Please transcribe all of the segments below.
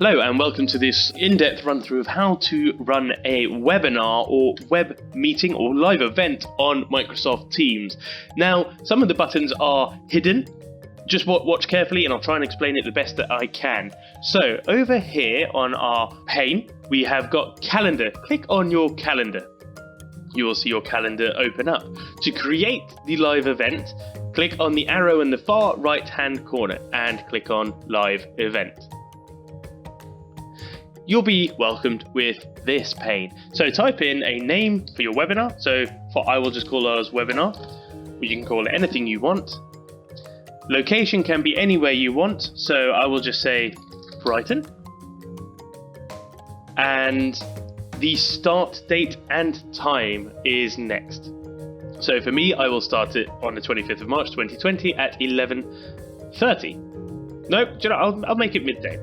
Hello and welcome to this in-depth run-through of how to run a webinar or web meeting or live event on Microsoft Teams. Now, some of the buttons are hidden. Just watch carefully and I'll try and explain it the best that I can. So, over here on our pane, we have got calendar. Click on your calendar. You will see your calendar open up. To create the live event, click on the arrow in the far right-hand corner and click on Live Event. You'll be welcomed with this pane. So type in a name for your webinar. So I will just call ours webinar. You can call it anything you want. Location can be anywhere you want. So I will just say Brighton. And the start date and time is next. So for me, I will start it on the 25th of March 2020 at 11:30. Nope, I'll make it midday.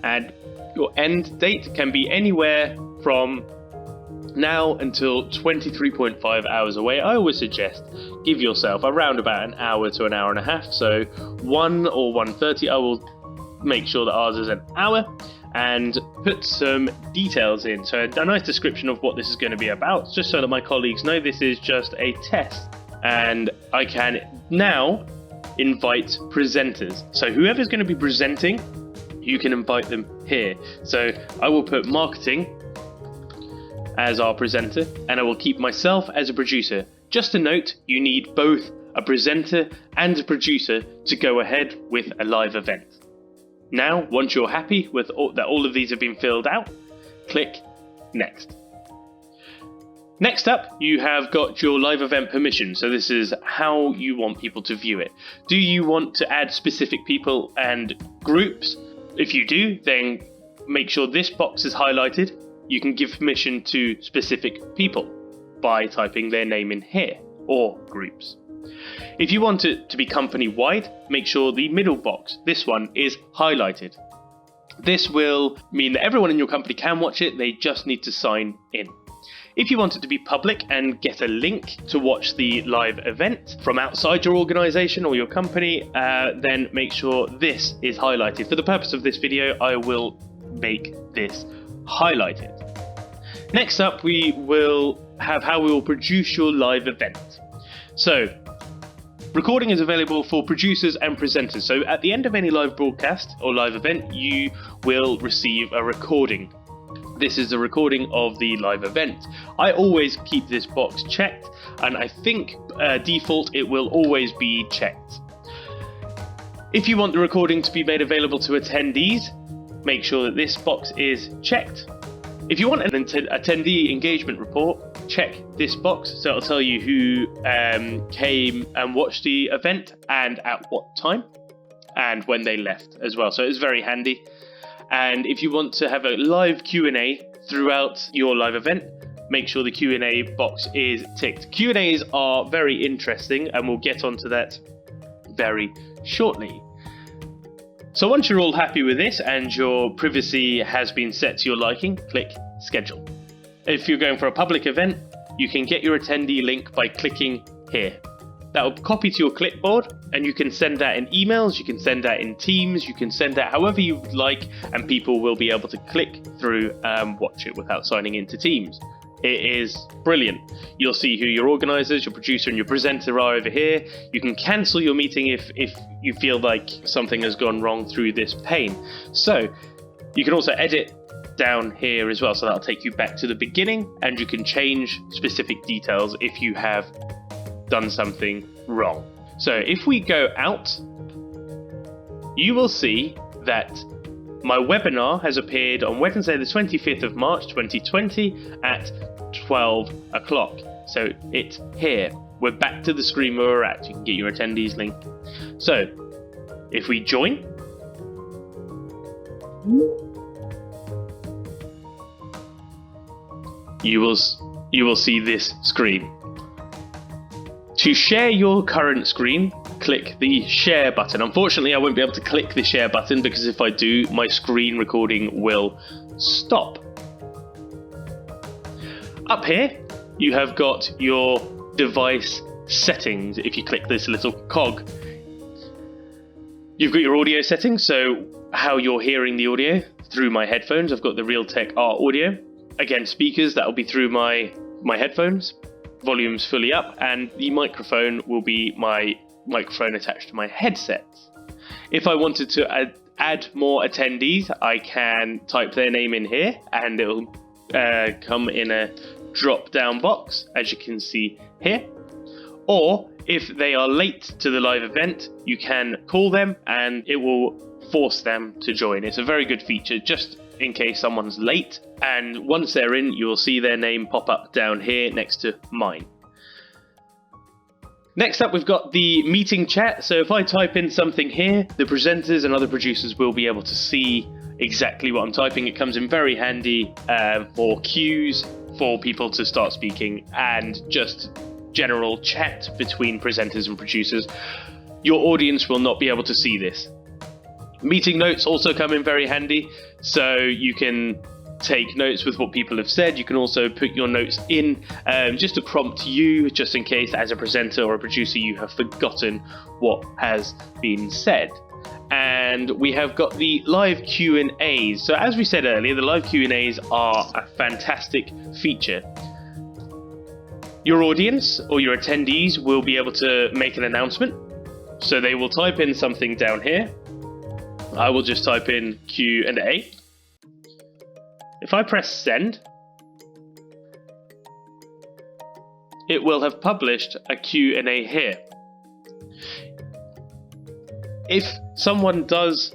And your end date can be anywhere from now until 23.5 hours away. I always suggest give yourself around about an hour to an hour and a half. So 1 or 1:30, I will make sure that ours is an hour and put some details in. So a nice description of what this is going to be about, just so that my colleagues know this is just a test. And I can now invite presenters. So whoever's going to be presenting, you can invite them here. So I will put marketing as our presenter and I will keep myself as a producer. Just a note, you need both a presenter and a producer to go ahead with a live event. Now, once you're happy with that all of these have been filled out, click Next. Next up, you have got your live event permission. So this is how you want people to view it. Do you want to add specific people and groups? If you do, then make sure this box is highlighted. You can give permission to specific people by typing their name in here, or groups. If you want it to be company-wide, make sure the middle box, this one, is highlighted. This will mean that everyone in your company can watch it, they just need to sign in. If you want it to be public and get a link to watch the live event from outside your organization or your company, then make sure this is highlighted. For the purpose of this video, I will make this highlighted. Next up, we will have how we will produce your live event. So, recording is available for producers and presenters. So at the end of any live broadcast or live event, you will receive a recording. This is a recording of the live event. I always keep this box checked, and I think default it will always be checked. If you want the recording to be made available to attendees, make sure that this box is checked. If you want an attendee engagement report, check this box, so it'll tell you who came and watched the event and at what time and when they left as well. So it's very handy. And if you want to have a live Q&A throughout your live event, make sure the Q&A box is ticked. Q&As are very interesting and we'll get onto that very shortly. So once you're all happy with this and your privacy has been set to your liking, click Schedule. If you're going for a public event, you can get your attendee link by clicking here. That will copy to your clipboard and you can send that in emails, you can send that in Teams, you can send that however you would like, and people will be able to click through and watch it without signing into Teams. It is brilliant. You'll see who your organizers, your producer and your presenter are over here. You can cancel your meeting if you feel like something has gone wrong through this pane. So you can also edit down here as well, so that'll take you back to the beginning and you can change specific details if you have done something wrong. So if we go out, you will see that my webinar has appeared on Wednesday the 25th of March 2020 at 12 o'clock. So it's here. We're back to the screen where we're at. You can get your attendees link. So if we join, you will see this screen. To share your current screen, click the share button. Unfortunately, I won't be able to click the share button because if I do, my screen recording will stop. Up here, you have got your device settings. If you click this little cog, you've got your audio settings. So how you're hearing the audio through my headphones. I've got the Realtek R audio. Again, speakers, that'll be through my headphones, volume's fully up, and the microphone will be my microphone attached to my headsets. If I wanted to add more attendees, I can type their name in here and it'll come in a drop down box, as you can see here. Or if they are late to the live event, you can call them and it will force them to join. It's a very good feature just in case someone's late, and once they're in, you will see their name pop up down here next to mine. Next up, we've got the meeting chat. So if I type in something here, the presenters and other producers will be able to see exactly what I'm typing. It comes in very handy for cues, for people to start speaking, and just general chat between presenters and producers. Your audience will not be able to see this. Meeting notes also come in very handy, so you can take notes with what people have said. You can also put your notes in just to prompt you, just in case as a presenter or a producer you have forgotten what has been said. And we have got the live Q&As. So as we said earlier, the live Q&As are a fantastic feature. Your audience or your attendees will be able to make an announcement. So they will type in something down here. I will just type in Q&A. If I press send, it will have published a Q&A here. If someone does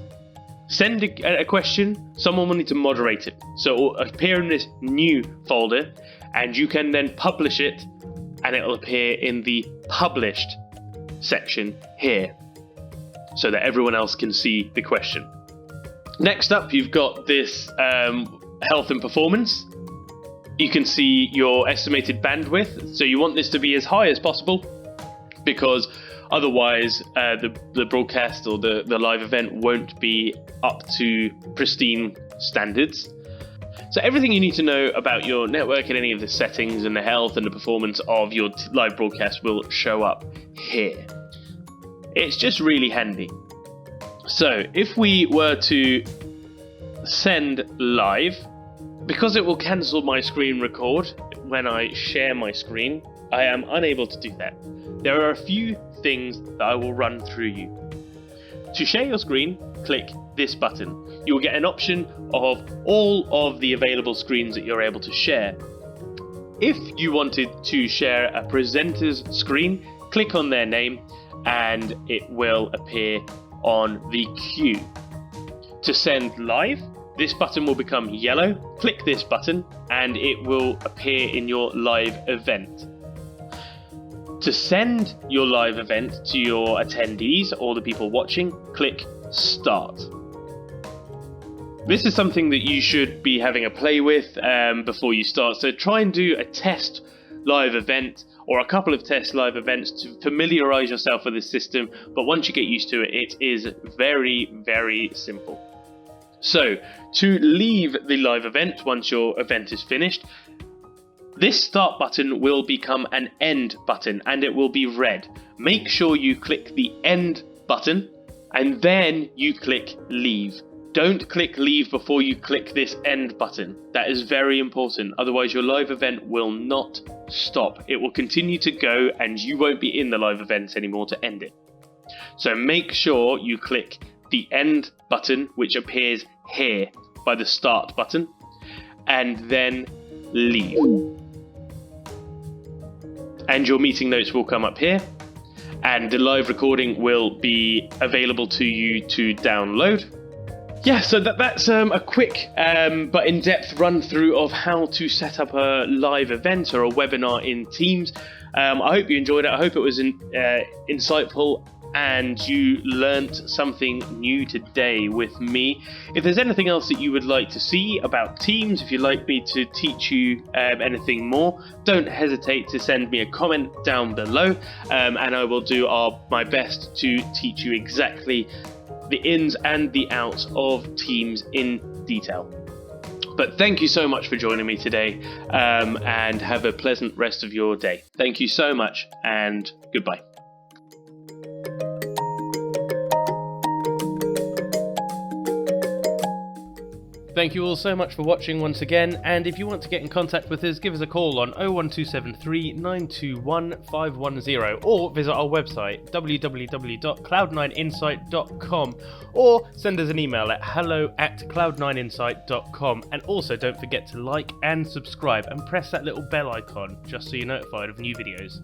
send a question, someone will need to moderate it. So it will appear in this new folder, and you can then publish it, and it will appear in the published section here, so that everyone else can see the question. Next up, you've got this health and performance. You can see your estimated bandwidth, so you want this to be as high as possible, because otherwise the broadcast or the live event won't be up to pristine standards. So everything you need to know about your network and any of the settings and the health and the performance of your live broadcast will show up here. It's just really handy. So if we were to send live, because it will cancel my screen record when I share my screen, I am unable to do that. There are a few things that I will run through you. To share your screen, click this button. You will get an option of all of the available screens that you're able to share. If you wanted to share a presenter's screen, click on their name and it will appear on the queue. To send live, this button will become yellow. Click this button and it will appear in your live event. To send your live event to your attendees or the people watching, click Start. This is something that you should be having a play with before you start. So try and do a test live event or a couple of test live events to familiarize yourself with the system. But once you get used to it, it is very, very simple. So to leave the live event once your event is finished, this start button will become an end button and it will be red. Make sure you click the end button and then you click leave. Don't click leave before you click this end button. That is very important. Otherwise your live event will not stop. It will continue to go and you won't be in the live event anymore to end it. So make sure you click the end button, which appears here by the start button, and then leave. And your meeting notes will come up here and the live recording will be available to you to download. Yeah, so that's a quick but in-depth run through of how to set up a live event or a webinar in Teams. I hope you enjoyed it. I hope it was insightful and you learnt something new today with me. If there's anything else that you would like to see about Teams, if you'd like me to teach you anything more, don't hesitate to send me a comment down below, and I will do my best to teach you exactly the ins and the outs of Teams in detail. But thank you so much for joining me today, and have a pleasant rest of your day. Thank you so much, and goodbye. Thank you all so much for watching once again, and if you want to get in contact with us, give us a call on 01273 921 510 or visit our website www.cloud9insight.com or send us an email at hello@cloud9insight.com, and also don't forget to like and subscribe and press that little bell icon just so you're notified of new videos.